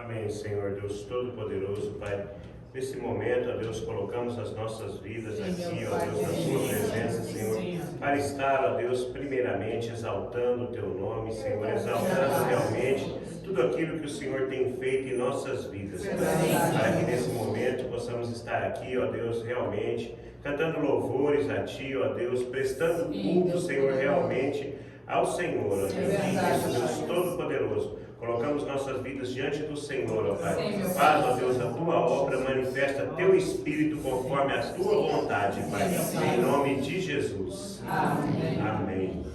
Amém, Senhor Deus Todo-Poderoso, Pai. Nesse momento, ó Deus, colocamos as nossas vidas aqui, ó Deus, na Sua presença, Senhor, para estar, ó Deus, primeiramente exaltando o Teu nome, Senhor, exaltando realmente tudo aquilo que o Senhor tem feito em nossas vidas, para que nesse momento possamos estar aqui, ó Deus, realmente cantando louvores a Ti, ó Deus, prestando culto, Senhor, realmente ao Senhor, ó Deus, Deus Todo-Poderoso. Colocamos nossas vidas diante do Senhor, ó Pai. Faz, ó Deus, a Tua obra, manifesta Teu Espírito conforme a Tua vontade, Pai. Em nome de Jesus. Amém. Amém.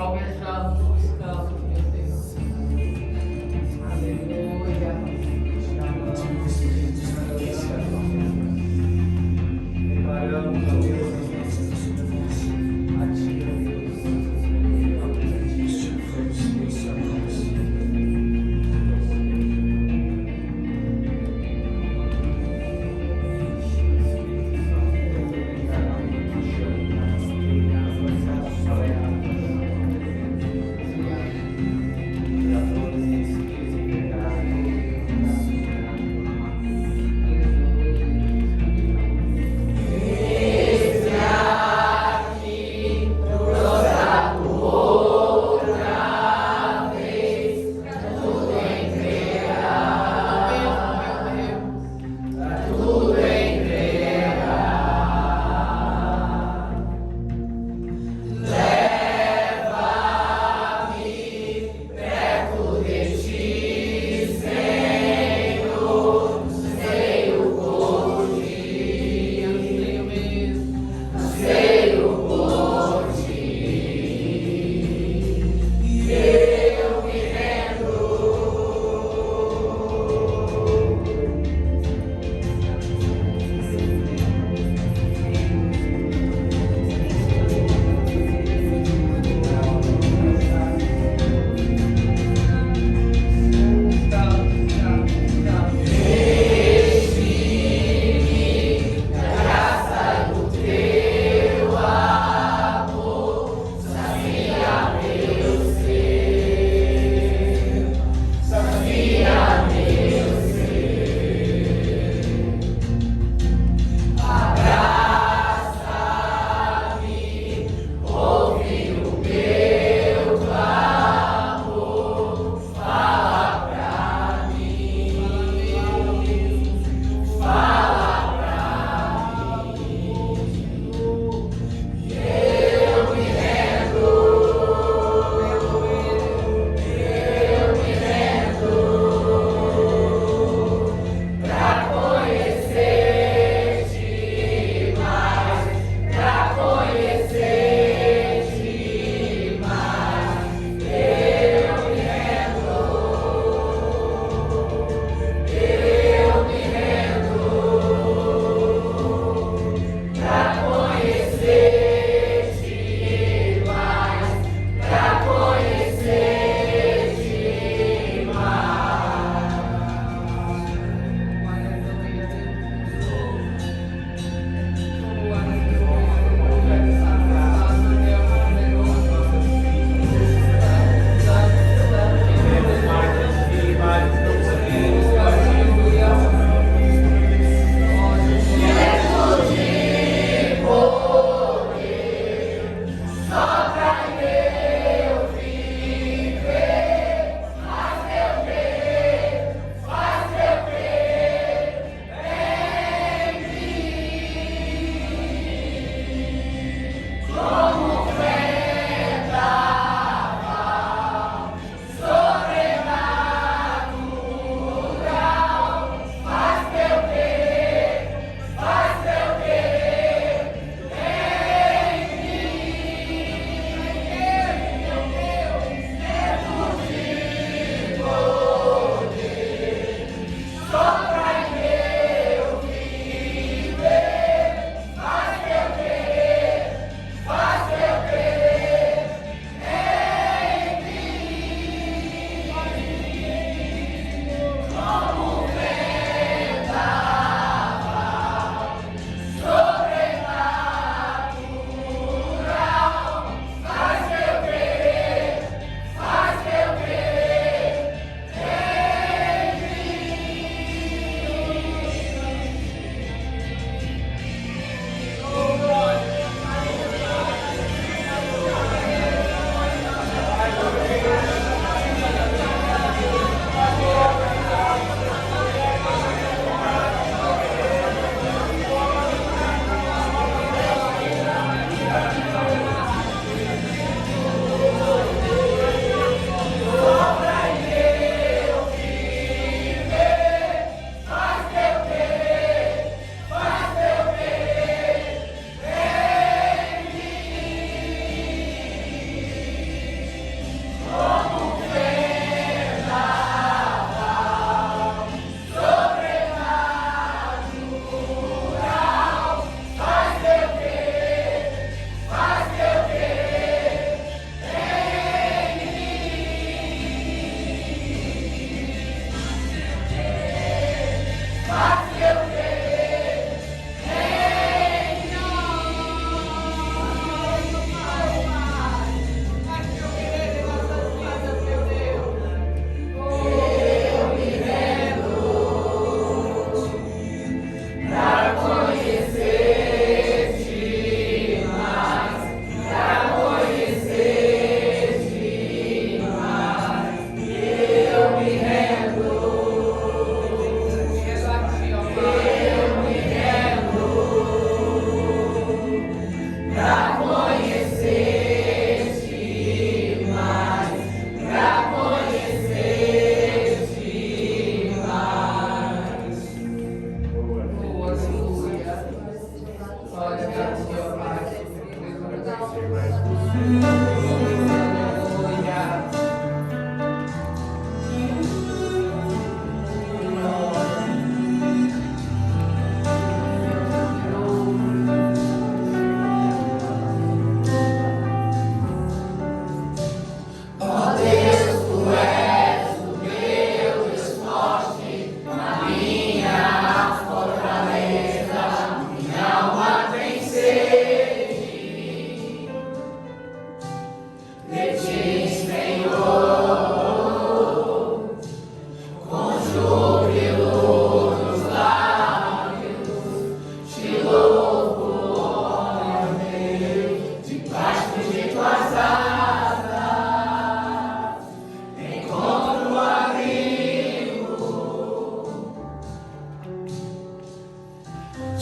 almejamos, buscamos, meu Deus. Aleluia. Declaramos, ó Deus, as nossas vidas a Ti, ó Deus.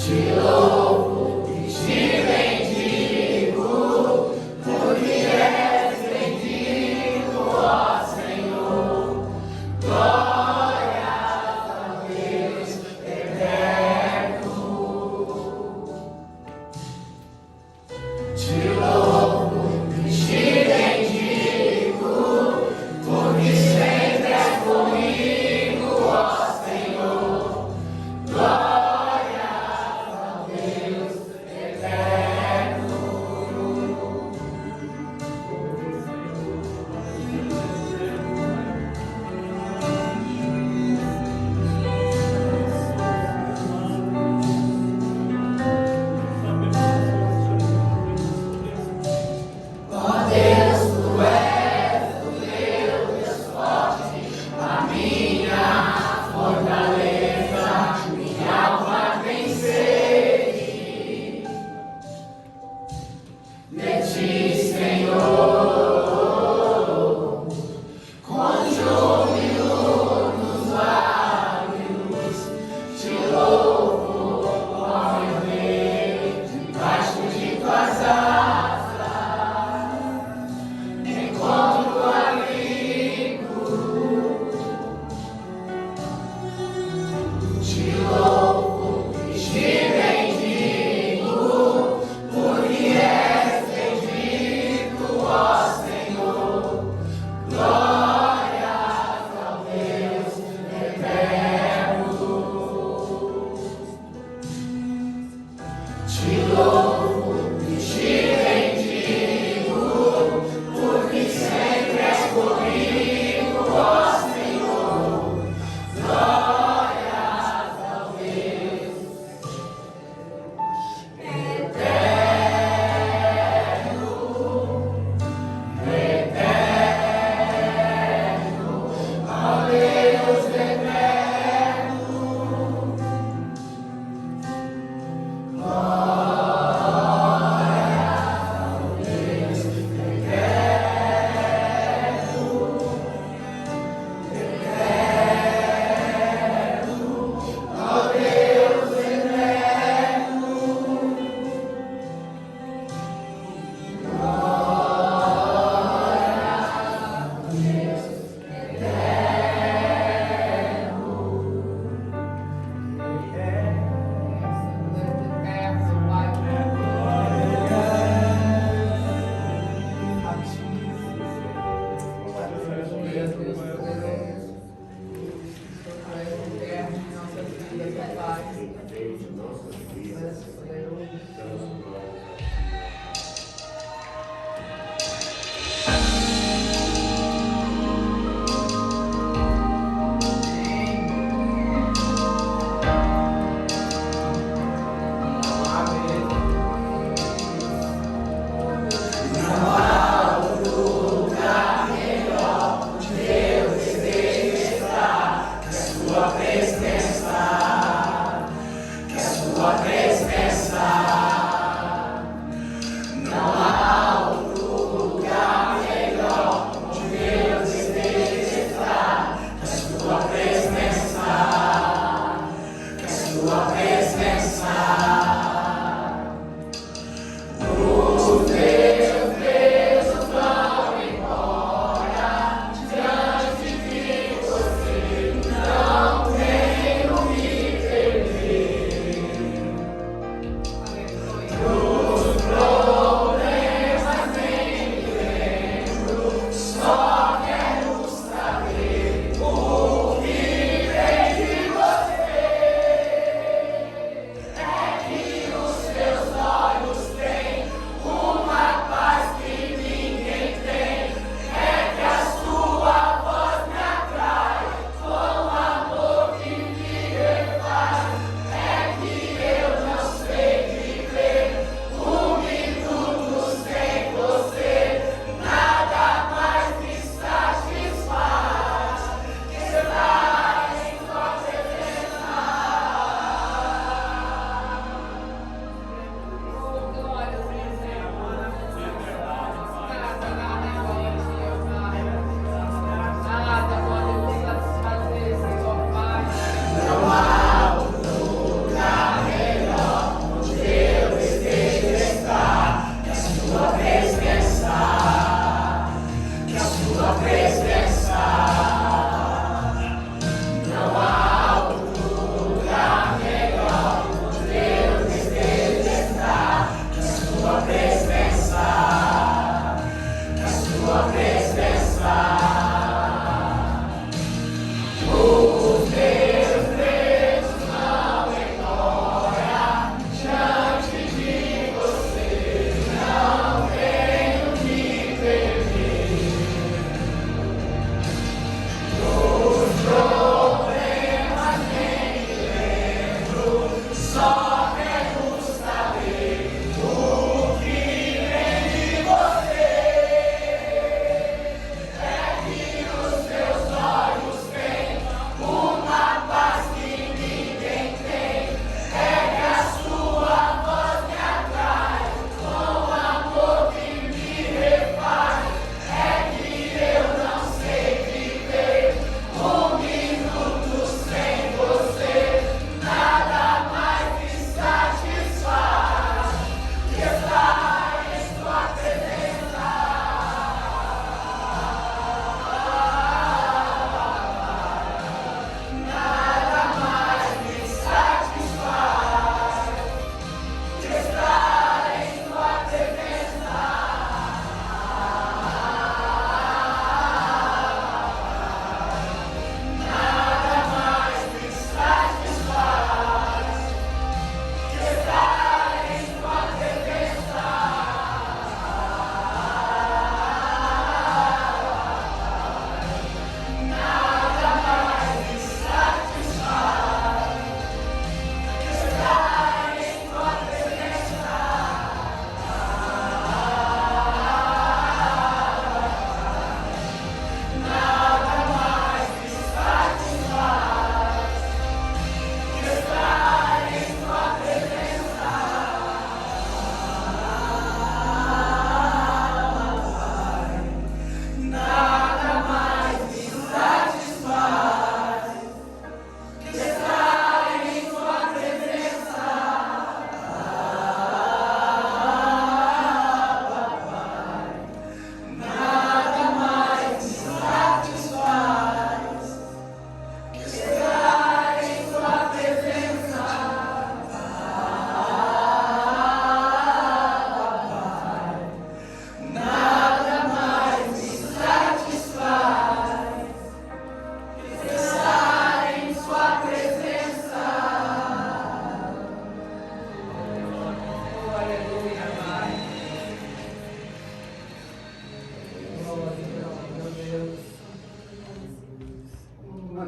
Te louvo e te bendigo, porque és bendito.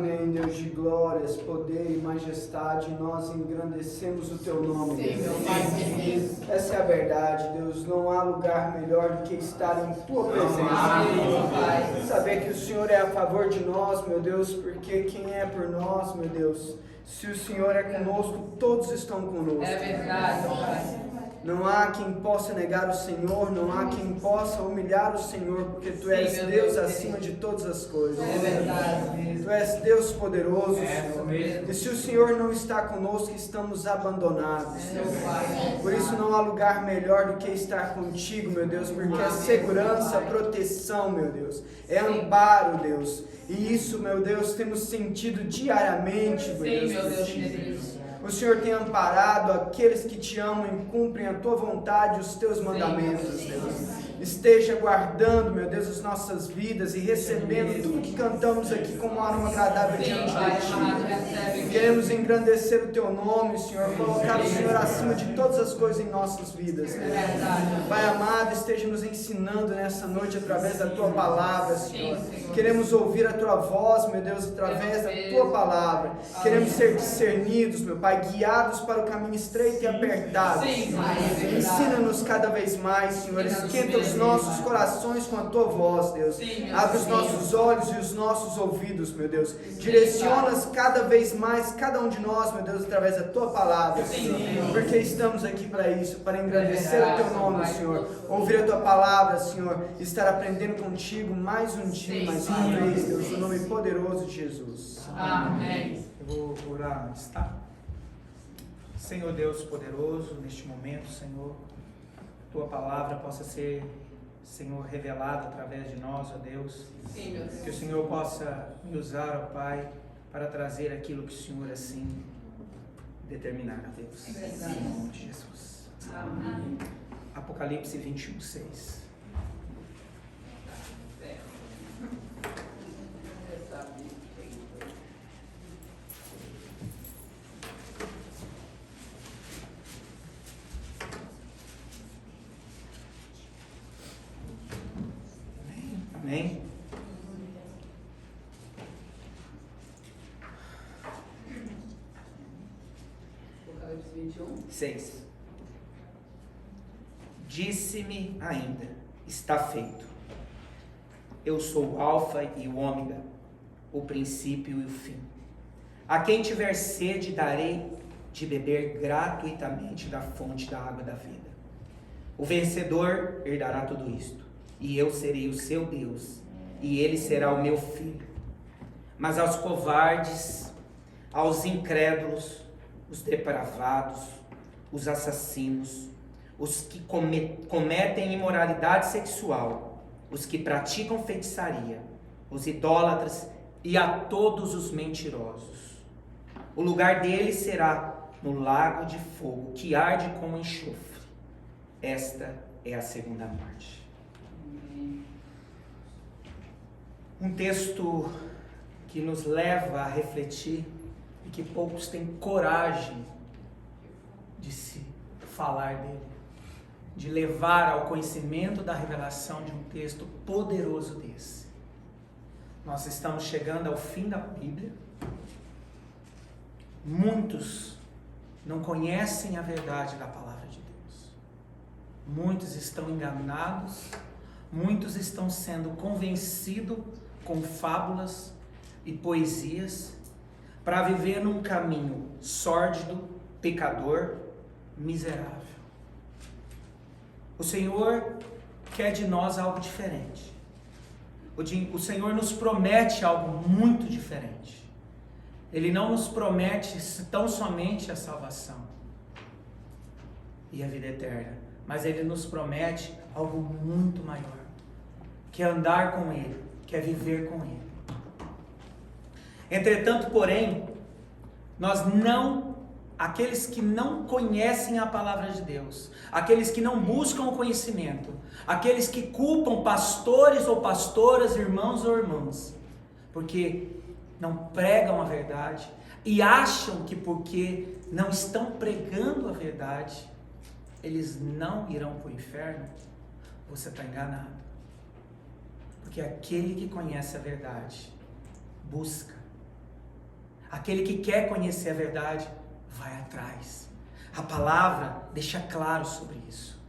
Amém, Deus de glórias, poder e majestade, nós engrandecemos o teu nome, Sim, Deus. meu Pai querido. Essa é a verdade, Deus. Não há lugar melhor do que estar em tua presença. Amém, meu Pai. Saber que o Senhor é a favor de nós, meu Deus, porque quem é por nós, meu Deus, se o Senhor é conosco, todos estão conosco. É verdade, meu Pai. Não há quem possa negar o Senhor, não há quem possa humilhar o Senhor, porque Tu Sim, és meu Deus Deus, acima de todas as coisas. É verdade. Tu és Deus poderoso, É, Senhor. mesmo. E se o Senhor não está conosco, estamos abandonados. É, meu Pai. Por isso não há lugar melhor do que estar contigo, meu Deus, porque é segurança, proteção, meu Deus. É amparo, Deus. E isso, meu Deus, temos sentido diariamente, meu Sim, Deus. meu Deus querido. O Senhor tem amparado aqueles que te amam e cumprem a tua vontade e os teus mandamentos, Deus. Esteja guardando, meu Deus, as nossas vidas e recebendo tudo que cantamos aqui como arma agradável Sim, diante Pai de amado, ti. recebe. Queremos engrandecer o teu nome, Senhor, colocar o Senhor acima de todas as coisas em nossas vidas. É verdade. Pai amado, esteja nos ensinando nessa noite através da tua palavra, Senhor. Sim, Senhor. Queremos ouvir a tua voz, meu Deus, através da tua palavra. Queremos ser discernidos, meu Pai, guiados para o caminho estreito e apertado. Sim, Pai, é verdade. Ensina-nos cada vez mais, Senhor. Esquenta os nossos corações com a tua voz, Deus. Sim, meu Abre os Deus. nossos olhos e os nossos ouvidos, meu Deus. Direciona-nos cada vez mais, cada um de nós, meu Deus, através da tua palavra, Senhor. Porque estamos aqui para isso, para engrandecer o teu nome, Senhor. Ouvir a tua palavra, Senhor. Estar aprendendo contigo mais um dia, mais uma vez, Deus, no nome poderoso de Jesus. Amém. Eu vou orar antes, tá? Senhor Deus poderoso, neste momento, Senhor, Tua palavra possa ser, Senhor, revelada através de nós, ó Deus. Sim, meu Que o Deus. Senhor possa me usar, ó Pai, para trazer aquilo que o Senhor assim determinar, ó Deus. Em nome de Jesus. Amém. Apocalipse 21:6. Amém? Apocalipse 21. 6. Disse-me ainda, está feito. Eu sou o alfa e o ômega, o princípio e o fim. A quem tiver sede darei de beber gratuitamente da fonte da água da vida. O vencedor herdará tudo isto, e eu serei o seu Deus, e ele será o meu filho. Mas aos covardes, aos incrédulos, os depravados, os assassinos, os que cometem imoralidade sexual, os que praticam feitiçaria, os idólatras e a todos os mentirosos. O lugar deles será no lago de fogo que arde como enxofre. Esta é a segunda morte. Um texto que nos leva a refletir e que poucos têm coragem de se falar dele, de levar ao conhecimento da revelação de um texto poderoso desse. Nós estamos chegando ao fim da Bíblia. Muitos não conhecem a verdade da palavra de Deus. Muitos estão enganados, muitos estão sendo convencidos com fábulas e poesias para viver num caminho sórdido, pecador, miserável. O Senhor quer de nós algo diferente. O Senhor nos promete algo muito diferente. Ele não nos promete tão somente a salvação e a vida eterna, mas Ele nos promete algo muito maior, que é andar com Ele, que é viver com Ele. Entretanto, porém, aqueles que não conhecem a palavra de Deus, aqueles que não buscam o conhecimento, aqueles que culpam pastores ou pastoras, irmãos ou irmãs, porque não pregam a verdade e acham que porque não estão pregando a verdade, eles não irão para o inferno, você está enganado. Porque aquele que conhece a verdade, busca Aquele que quer conhecer a verdade, vai atrás. A palavra deixa claro sobre isso.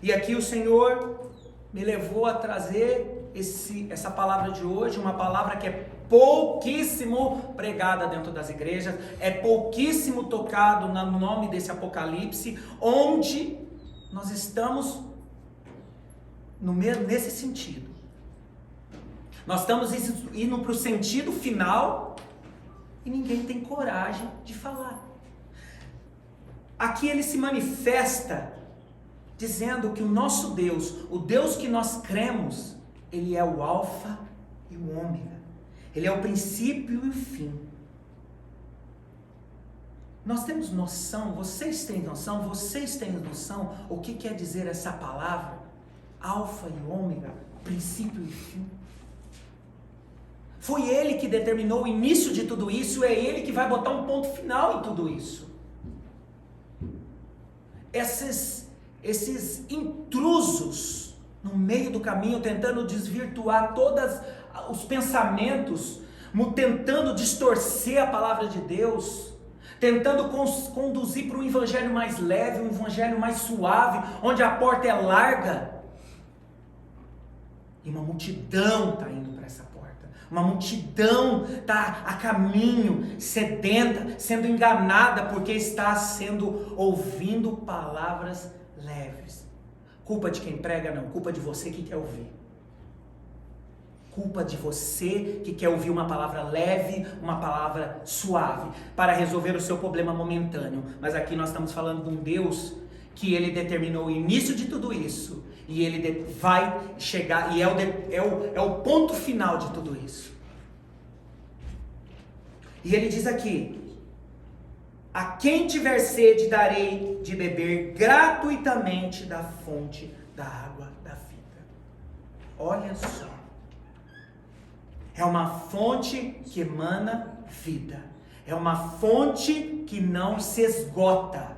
E aqui o Senhor me levou a trazer essa palavra de hoje, uma palavra que é pouquíssimo pregada dentro das igrejas, é pouquíssimo tocado no nome desse Apocalipse, onde nós estamos nesse sentido. Nós estamos indo para o sentido final e ninguém tem coragem de falar. Aqui ele se manifesta dizendo que o nosso Deus, o Deus que nós cremos, ele é o alfa e o ômega. Ele é o princípio e o fim. Nós temos noção, vocês têm noção o que quer dizer essa palavra? Alfa e ômega, princípio e fim. Foi ele que determinou o início de tudo isso, é ele que vai botar um ponto final em tudo isso. Esses intrusos no meio do caminho, tentando desvirtuar todos os pensamentos, tentando distorcer a palavra de Deus, tentando conduzir para um evangelho mais leve, um evangelho mais suave, onde a porta é larga, e uma multidão está indo para essa porta. Uma multidão está a caminho, sedenta, sendo enganada, porque está ouvindo palavras leves. Culpa de quem prega? Não, culpa de você que quer ouvir. Culpa de você que quer ouvir uma palavra leve, uma palavra suave, para resolver o seu problema momentâneo. Mas aqui nós estamos falando de um Deus que ele determinou o início de tudo isso, e ele vai chegar, e é o ponto final de tudo isso. E ele diz aqui: a quem tiver sede darei de beber gratuitamente da fonte da água da vida. Olha só, é uma fonte que emana vida, é uma fonte que não se esgota,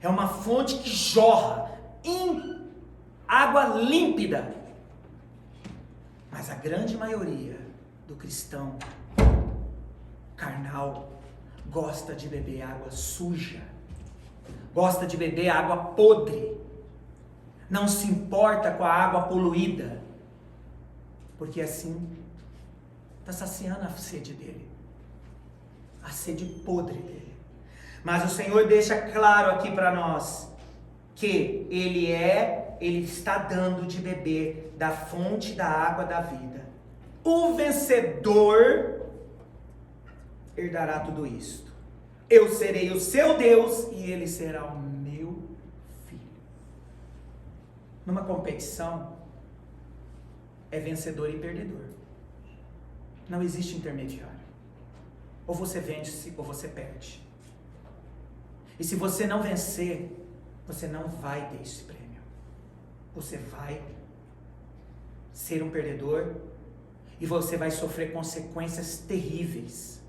é uma fonte que jorra em água límpida. Mas a grande maioria do cristão carnal gosta de beber água suja, gosta de beber água podre, não se importa com a água poluída, porque assim está saciando a sede dele, a sede podre dele. Mas o Senhor deixa claro aqui para nós que Ele está dando de beber da fonte da água da vida. O vencedor herdará tudo isto. Eu serei o seu Deus e ele será o meu filho. Numa competição, é vencedor e perdedor. Não existe intermediário. Ou você vence ou você perde. E se você não vencer, você não vai ter esse prêmio. Você vai ser um perdedor e você vai sofrer consequências terríveis.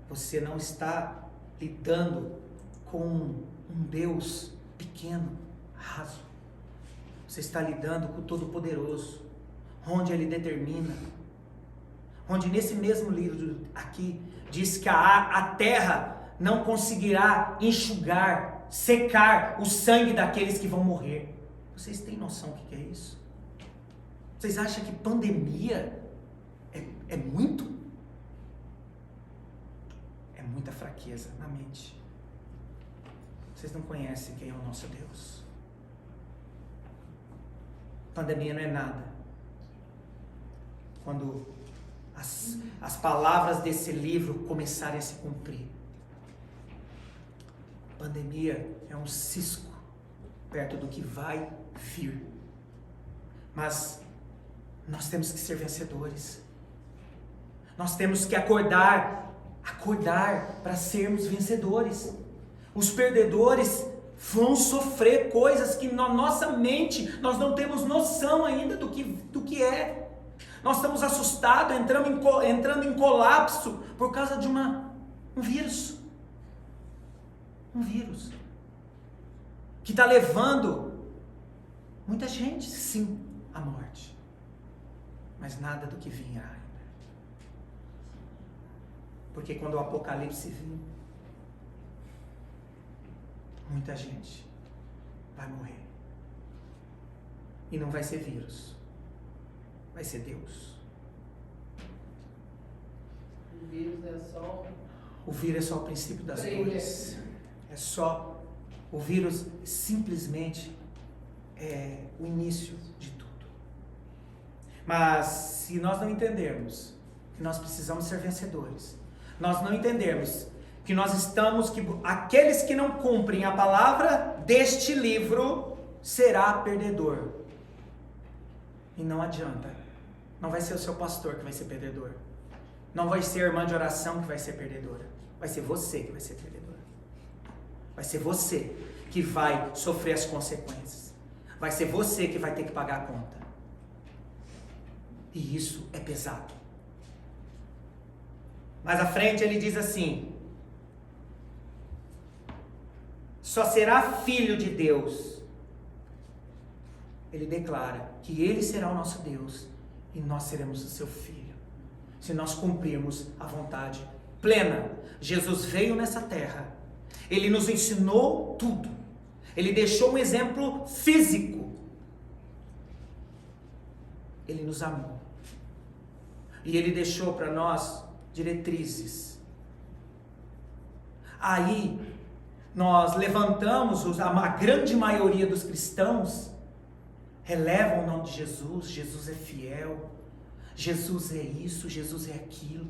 Você não está lidando com um Deus pequeno, raso. Você está lidando com o Todo-Poderoso, onde Ele determina, onde nesse mesmo livro aqui diz que a terra não conseguirá enxugar, secar o sangue daqueles que vão morrer. Vocês têm noção do que é isso? Vocês acham que pandemia é muito? É muita fraqueza na mente. Vocês não conhecem quem é o nosso Deus. Pandemia não é nada quando as palavras desse livro começarem a se cumprir. Pandemia é um cisco perto do que vai vir. Mas nós temos que ser vencedores. Nós temos que acordar para sermos vencedores. Os perdedores vão sofrer coisas que na nossa mente nós não temos noção ainda do que é. Nós estamos assustados, entrando em colapso por causa de um vírus. Um vírus que está levando muita gente, sim, à morte. mas nada do que vinha ainda. Porque quando o Apocalipse vir, muita gente vai morrer. E não vai ser vírus, vai ser Deus. O vírus é só... O vírus é só o princípio das dores. É só... O vírus simplesmente é o início de tudo. Mas se nós não entendermos que nós precisamos ser vencedores, nós não entendermos que nós estamos, que aqueles que não cumprem a palavra deste livro será perdedor. E não adianta. Não vai ser o seu pastor que vai ser perdedor. Não vai ser a irmã de oração que vai ser perdedora. Vai ser você que vai ser perdedora. Vai ser você que vai sofrer as consequências. Vai ser você que vai ter que pagar a conta. E isso é pesado. Mais à frente ele diz assim: só será filho de Deus. Ele declara que ele será o nosso Deus e nós seremos o seu filho, se nós cumprirmos a vontade plena. Jesus veio nessa terra, ele nos ensinou tudo, ele deixou um exemplo físico, ele nos amou e ele deixou para nós diretrizes. Aí nós levantamos, a grande maioria dos cristãos relevam o nome de Jesus. Jesus é fiel, Jesus é isso, Jesus é aquilo,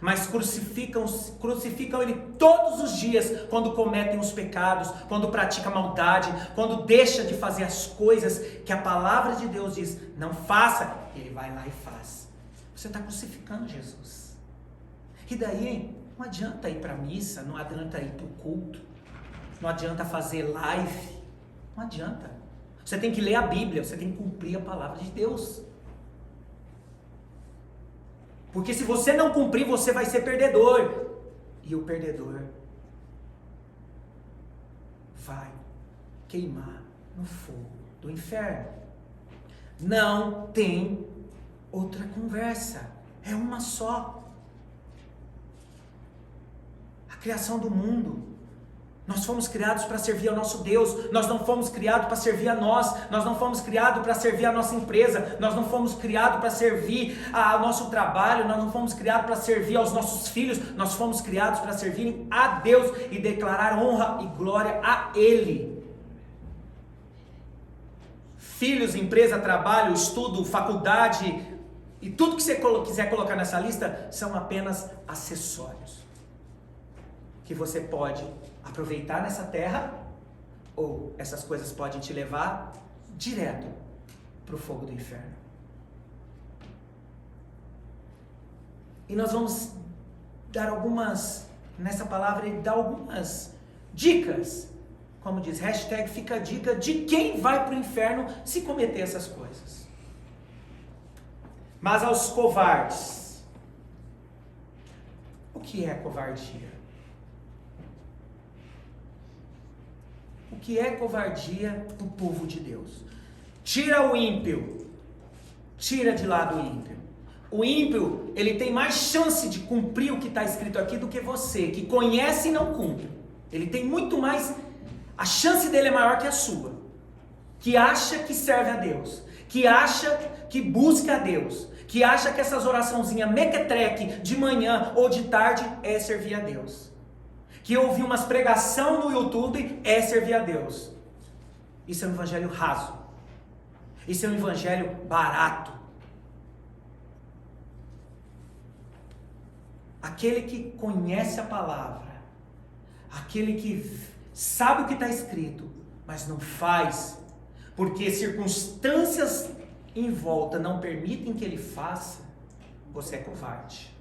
mas crucificam ele todos os dias quando cometem os pecados, quando pratica maldade, quando deixa de fazer as coisas que a palavra de Deus diz não faça, ele vai lá e faz. Você está crucificando Jesus. E daí não adianta ir para a missa, não adianta ir para o culto, não adianta fazer live, não adianta. Você tem que ler a Bíblia, você tem que cumprir a palavra de Deus. Porque se você não cumprir, você vai ser perdedor. E o perdedor vai queimar no fogo do inferno. Não tem outra conversa. É uma só. A criação do mundo. Nós fomos criados para servir ao nosso Deus, nós não fomos criados para servir a nós não fomos criados para servir a nossa empresa, nós não fomos criados para servir ao nosso trabalho, nós não fomos criados para servir aos nossos filhos, nós fomos criados para servir a Deus e declarar honra e glória a Ele. Filhos, empresa, trabalho, estudo, faculdade e tudo que você quiser colocar nessa lista são apenas acessórios que você pode aproveitar nessa terra, ou essas coisas podem te levar direto para o fogo do inferno. E nós vamos dar nessa palavra, ele dá algumas dicas, como diz, hashtag fica a dica de quem vai para o inferno se cometer essas coisas. Mas aos covardes, o que é covardia? O que é covardia do povo de Deus? Tira o ímpio. Tira de lado o ímpio. O ímpio, ele tem mais chance de cumprir o que está escrito aqui do que você, que conhece e não cumpre. Ele tem muito mais, a chance dele é maior que a sua. Que acha que serve a Deus, que acha que busca a Deus, que acha que essas oraçãozinhas mequetreque de manhã ou de tarde é servir a Deus. Que ouvir umas pregação no YouTube é servir a Deus. Isso é um evangelho raso. Isso é um evangelho barato. Aquele que conhece a palavra, aquele que sabe o que está escrito, mas não faz, porque circunstâncias em volta não permitem que ele faça, você é covarde.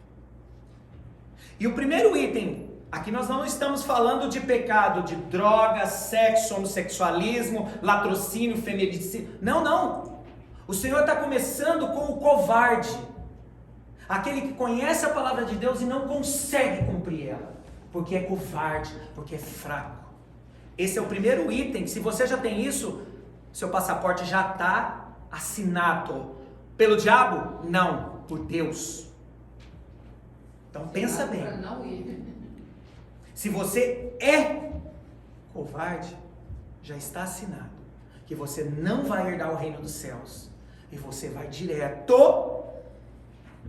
E o primeiro item, aqui nós não estamos falando de pecado, de droga, sexo, homossexualismo, latrocínio, feminicídio. Não. O Senhor está começando com o covarde. Aquele que conhece a palavra de Deus e não consegue cumprir ela. Porque é covarde, porque é fraco. Esse é o primeiro item. Se você já tem isso, seu passaporte já está assinado. Pelo diabo? Não, por Deus. Então pensa bem. Para não ir. Se você é covarde, já está assinado que você não vai herdar o reino dos céus. E você vai direto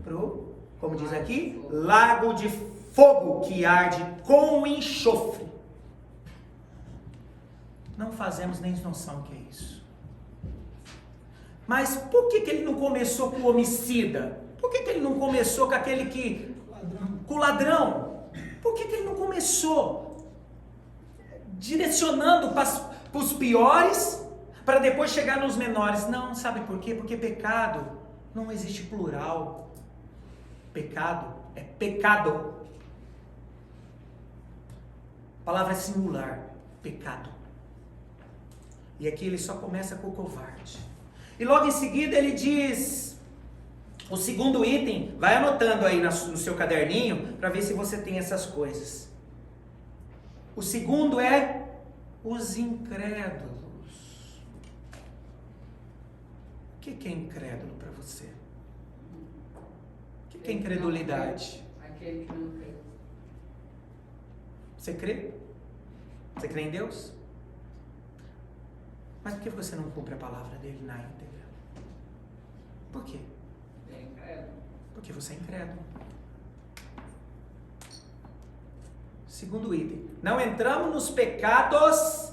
pro, como diz aqui, lago de fogo que arde com enxofre. Não fazemos nem noção o que é isso. Mas por que ele não começou com o homicida? Por que ele não começou com aquele que... com o ladrão? Por que ele não começou direcionando para os piores para depois chegar nos menores? Não, sabe por quê? Porque pecado não existe plural. Pecado é pecado. A palavra é singular, pecado. E aqui ele só começa com o covarde. E logo em seguida ele diz, o segundo item, vai anotando aí no seu caderninho, para ver se você tem essas coisas. O segundo é os incrédulos. O que é incrédulo para você? O que é incredulidade? Aquele que não crê. Você crê? Você crê em Deus? Mas por que você não cumpre a palavra dele na íntegra? Por quê? É incrédulo. Porque você é incrédulo. Segundo item, não entramos nos pecados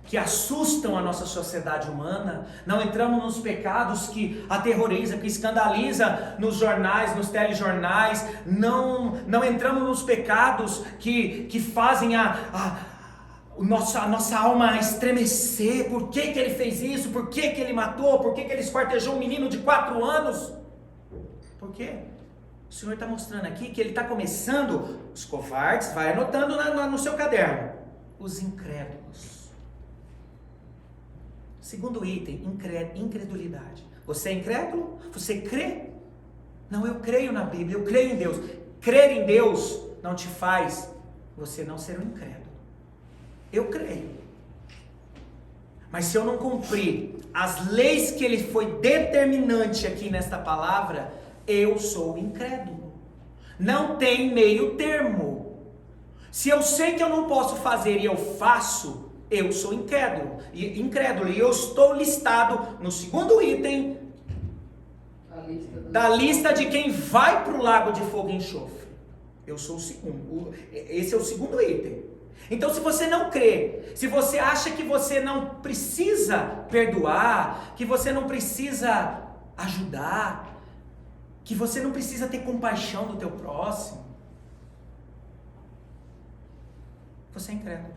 que assustam a nossa sociedade humana, não entramos nos pecados que aterrorizam, que escandalizam nos jornais, nos telejornais, não entramos nos pecados que fazem a nossa alma estremecer. Por que ele fez isso? Por que ele matou? Por que ele esquartejou um menino de 4 anos? Por quê? O Senhor está mostrando aqui que ele está começando os covardes, vai anotando no seu caderno, os incrédulos. Segundo item, incredulidade. Você é incrédulo? Você crê? Não, eu creio na Bíblia, eu creio em Deus. Crer em Deus não te faz você não ser um incrédulo. Eu creio. Mas se eu não cumprir as leis que ele foi determinante aqui nesta palavra, eu sou incrédulo. Não tem meio termo. Se eu sei que eu não posso fazer e eu faço, eu sou incrédulo. E eu estou listado no segundo item da lista de quem vai para o lago de fogo e enxofre. Eu sou o segundo. Esse é o segundo item. Então, se você não crê, se você acha que você não precisa perdoar, que você não precisa ajudar, que você não precisa ter compaixão do teu próximo, você é incrédulo.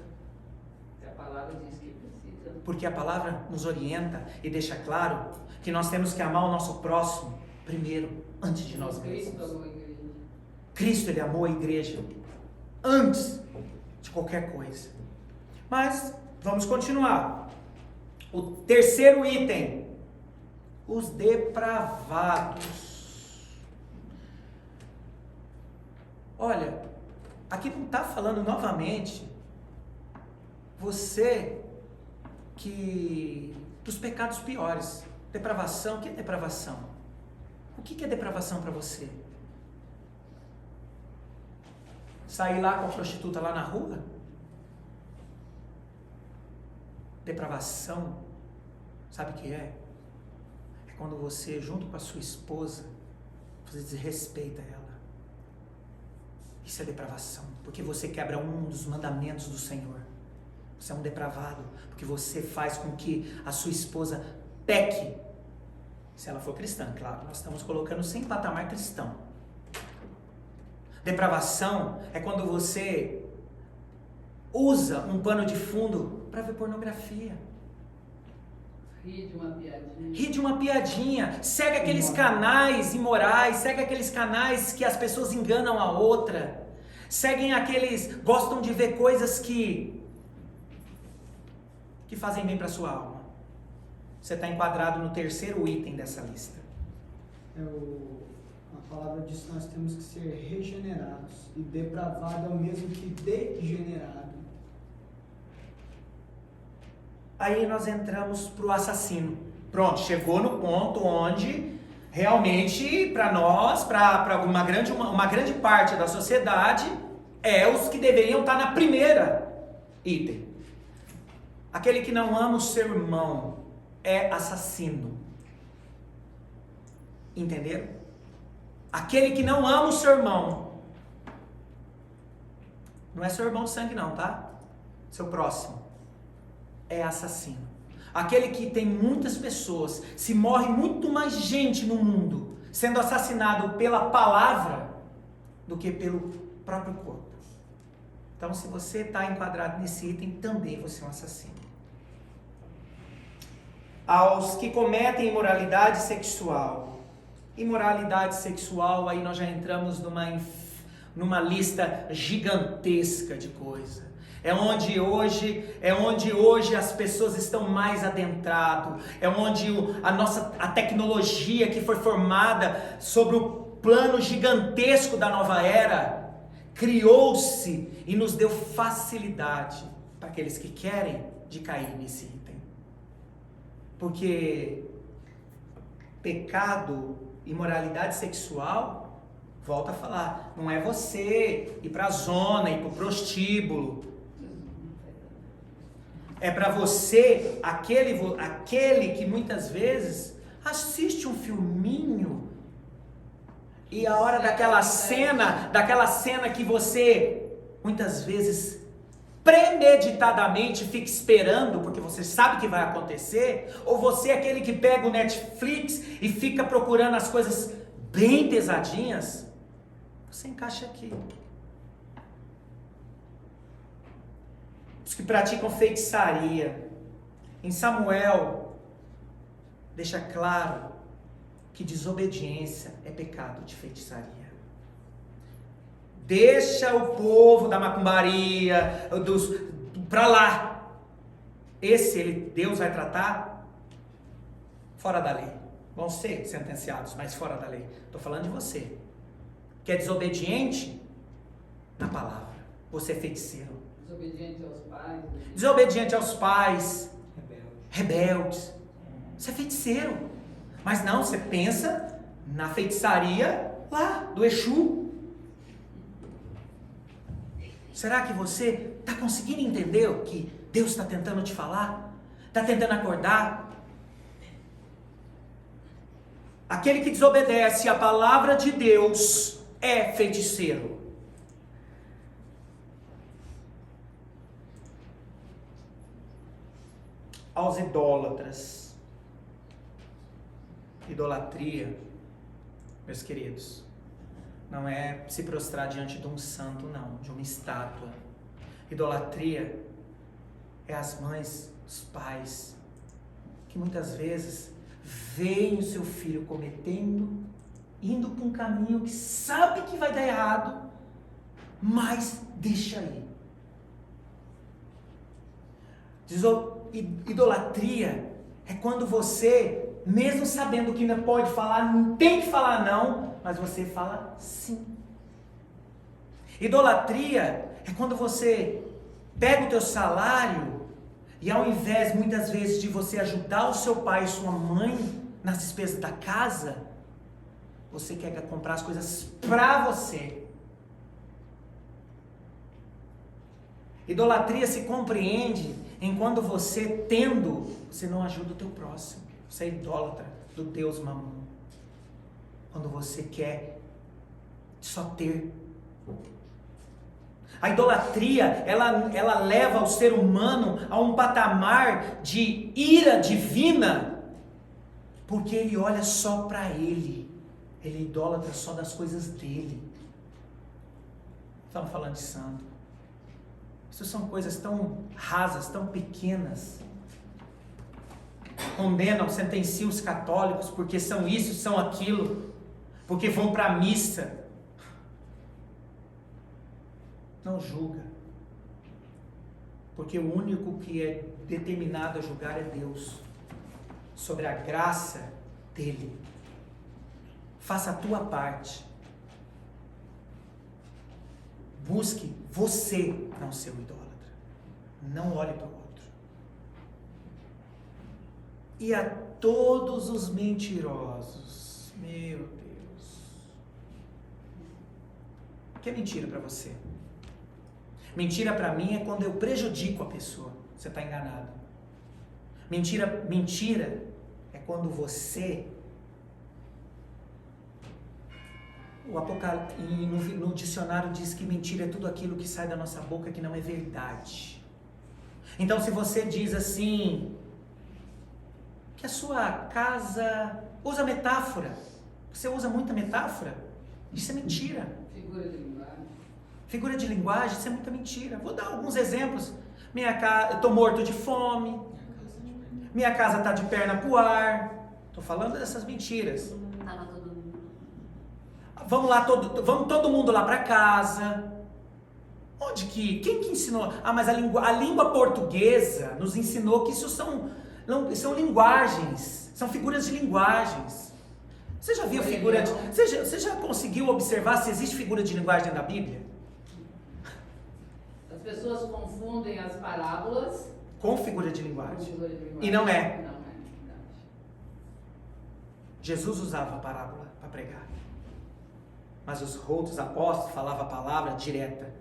A palavra diz que precisa. Porque a palavra nos orienta e deixa claro que nós temos que amar o nosso próximo primeiro, antes de nós mesmos. Cristo amou a igreja. Cristo, ele amou a igreja antes de qualquer coisa. Mas vamos continuar. O terceiro item, os depravados. Olha, aqui não está falando novamente você que dos pecados piores. Depravação, o que é depravação? O que é depravação para você? Sair lá com a prostituta lá na rua? Depravação, sabe o que é? É quando você, junto com a sua esposa, você desrespeita ela. Isso é depravação, porque você quebra um dos mandamentos do Senhor. Você é um depravado, porque você faz com que a sua esposa peque. Se ela for cristã, claro, nós estamos colocando sem patamar cristão. Depravação é quando você usa um pano de fundo para ver pornografia. Ri de uma piadinha. Ri de uma piadinha. Segue aqueles canais imorais, segue aqueles canais que as pessoas enganam a outra. Seguem aqueles, gostam de ver coisas que fazem bem para a sua alma. Você está enquadrado no terceiro item dessa lista. A palavra diz que nós temos que ser regenerados. E depravado é o mesmo que degenerado. Aí nós entramos para o assassino. Pronto, chegou no ponto onde realmente, para nós, para uma grande parte da sociedade, os que deveriam estar na primeira item. Aquele que não ama o seu irmão é assassino. Entenderam? Aquele que não ama o seu irmão, não é seu irmão de sangue não, tá? Seu próximo, é assassino. Aquele que tem muitas pessoas, se morre muito mais gente no mundo sendo assassinado pela palavra do que pelo próprio corpo. Então, se você está enquadrado nesse item, também você é um assassino. Aos que cometem imoralidade sexual. Imoralidade sexual, aí nós já entramos numa lista gigantesca de coisas. É onde hoje as pessoas estão mais adentradas. É onde a tecnologia que foi formada sobre o plano gigantesco da nova era criou-se e nos deu facilidade para aqueles que querem de cair nesse item. Porque pecado, imoralidade sexual, volta a falar, não é você ir para a zona, ir para o prostíbulo. É para você, aquele que muitas vezes assiste um filminho e a hora daquela cena que você muitas vezes premeditadamente fica esperando, porque você sabe que vai acontecer, ou você é aquele que pega o Netflix e fica procurando as coisas bem pesadinhas, você encaixa aqui. Os que praticam feitiçaria. Em Samuel, deixa claro que desobediência é pecado de feitiçaria. Deixa o povo da macumbaria, para lá. Deus vai tratar fora da lei. Vão ser sentenciados, mas fora da lei. Estou falando de você, que é desobediente na palavra. Você é feiticeiro. Desobediente aos pais. Rebeldes. Você é feiticeiro. Mas não, você pensa na feitiçaria lá, do Exu. Será que você está conseguindo entender o que Deus está tentando te falar? Está tentando acordar? Aquele que desobedece à palavra de Deus é feiticeiro. Aos idólatras. Idolatria, meus queridos, não é se prostrar diante de um santo, não, de uma estátua. Idolatria é as mães, os pais, que muitas vezes veem o seu filho indo para um caminho que sabe que vai dar errado, mas deixa ir. Idolatria é quando você, mesmo sabendo que não pode falar, não tem que falar não, mas você fala sim. Idolatria é quando você pega o teu salário e ao invés, muitas vezes, de você ajudar o seu pai e sua mãe nas despesas da casa, você quer comprar as coisas para você. Idolatria se compreende em quando você você não ajuda o teu próximo. Você é idólatra do Deus Mamon. Quando você quer só ter. A idolatria, ela leva o ser humano a um patamar de ira divina, porque ele olha só para ele. Ele é idólatra só das coisas dele. Estamos falando de santo. Isso são coisas tão rasas, tão pequenas. Condenam, sentenciam os católicos porque são isso, são aquilo, porque vão para a missa. Não julga, porque o único que é determinado a julgar é Deus, sobre a graça dele. Faça a tua parte. Busque você não ser o idólatra. Não olhe para o outro. E a todos os mentirosos, Meu Deus. O que é mentira para você? Mentira para mim é quando eu prejudico a pessoa. Você está enganado. Mentira é quando você... No dicionário diz que mentira é tudo aquilo que sai da nossa boca que não é verdade. Então, se você diz assim, que a sua casa usa metáfora, você usa muita metáfora, isso é mentira. Figura de linguagem. Figura de linguagem, isso é muita mentira. Vou dar alguns exemplos. Minha casa, eu estou morto de fome. Minha casa está de perna pro ar. Estou falando dessas mentiras. Vamos lá, vamos todo mundo lá para casa. Onde que? Quem que ensinou? Mas a língua portuguesa nos ensinou que isso são linguagens, são figuras de linguagens. Você já viu figura de... Você já conseguiu observar se existe figura de linguagem na Bíblia? As pessoas confundem as parábolas Com figura de linguagem. com figura de linguagem. E não é. Não é verdade. Jesus usava a parábola para pregar. Mas os outros apóstolos falavam a palavra direta.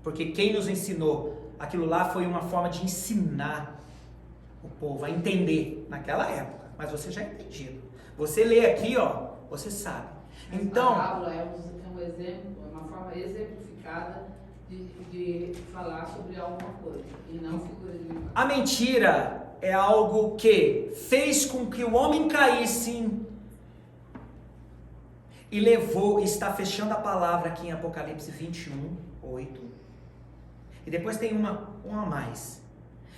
Porque quem nos ensinou aquilo lá foi uma forma de ensinar o povo a entender naquela época. Mas você já é entendido. Você lê aqui, ó, você sabe. Então, parábola é um exemplo, é uma forma exemplificada de falar sobre alguma coisa. E não figura de linguagem. a mentira é algo que fez com que o homem caísse e levou, está fechando a palavra aqui em Apocalipse 21, 8. E depois tem uma a mais.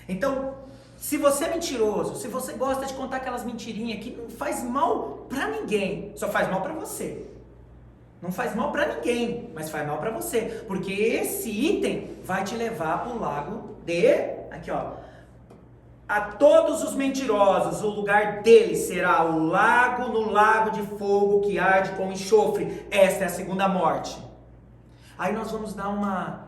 Então, se você é mentiroso, se você gosta de contar aquelas mentirinhas que não faz mal pra ninguém, só faz mal pra você. Não faz mal pra ninguém, mas faz mal pra você. Porque esse item vai te levar pro lago de... Aqui, ó. A todos os mentirosos, o lugar deles será no lago de fogo que arde com enxofre. Esta é a segunda morte. Aí nós vamos dar uma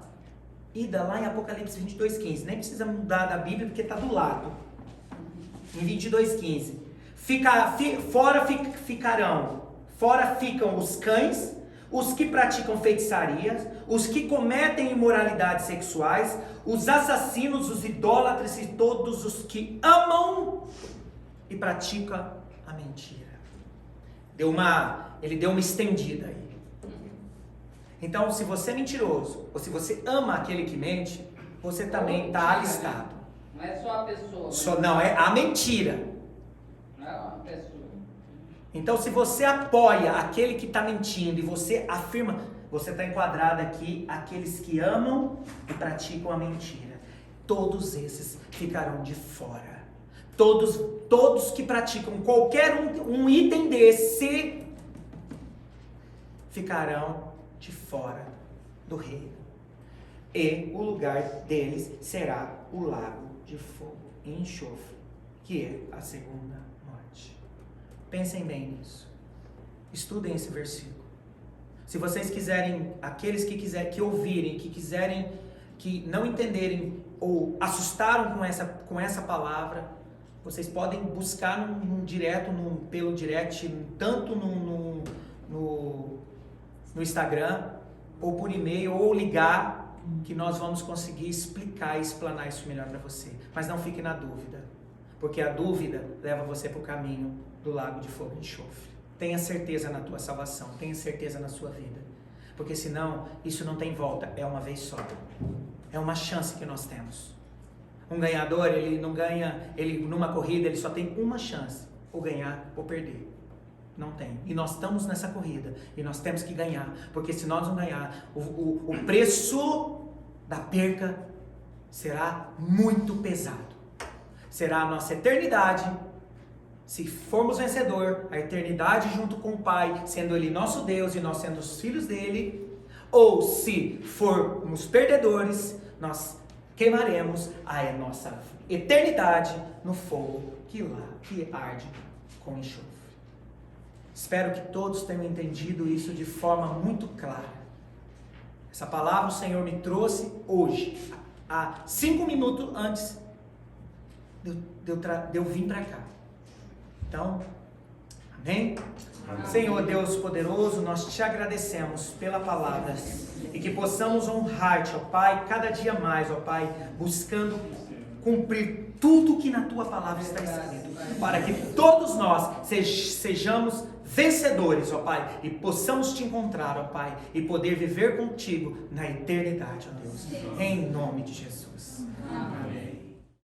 ida lá em Apocalipse 22:15. Nem precisa mudar da Bíblia porque está do lado. Em 22:15. Fora ficam os cães, os que praticam feitiçarias, os que cometem imoralidades sexuais, os assassinos, os idólatras e todos os que amam e praticam a mentira. Ele deu uma estendida aí. Então, se você é mentiroso, ou se você ama aquele que mente, você também está alistado. Não é só a pessoa. Não, é a mentira. Não é uma pessoa. Então, se você apoia aquele que está mentindo e você afirma, você está enquadrado aqui, aqueles que amam e praticam a mentira. Todos esses ficarão de fora. Todos que praticam qualquer um item desse ficarão de fora do reino. E o lugar deles será o lago de fogo e enxofre, que é a segunda morte. Pensem bem nisso. Estudem esse versículo. Se vocês quiserem, aqueles que ouvirem, que não entenderem ou assustaram com essa palavra, vocês podem buscar pelo direct, tanto no Instagram, ou por e-mail, ou ligar, que nós vamos conseguir explicar e explanar isso melhor para você. Mas não fique na dúvida, porque a dúvida leva você para o caminho do lago de fogo e enxofre. Tenha certeza na tua salvação, tenha certeza na sua vida, porque senão isso não tem volta, é uma vez só, é uma chance que nós temos. Um ganhador, ele não ganha, numa corrida ele só tem uma chance, ou ganhar ou perder. Não tem. E nós estamos nessa corrida. E nós temos que ganhar. Porque se nós não ganhar, o preço da perca será muito pesado. Será a nossa eternidade. Se formos vencedor, a eternidade junto com o Pai, sendo Ele nosso Deus e nós sendo os filhos dEle. Ou se formos perdedores, nós queimaremos a nossa eternidade no fogo que arde com enxofre. Espero que todos tenham entendido isso de forma muito clara. Essa palavra o Senhor me trouxe hoje, há 5 minutos antes de eu vir para cá. Então, amém? Senhor Deus poderoso, nós te agradecemos pela palavra e que possamos honrar-te, ó Pai, cada dia mais, ó Pai, buscando cumprir tudo que na tua palavra está escrito, para que todos nós sejamos vencedores, ó Pai, e possamos te encontrar, ó Pai, e poder viver contigo na eternidade, ó Deus, em nome de Jesus. Amém.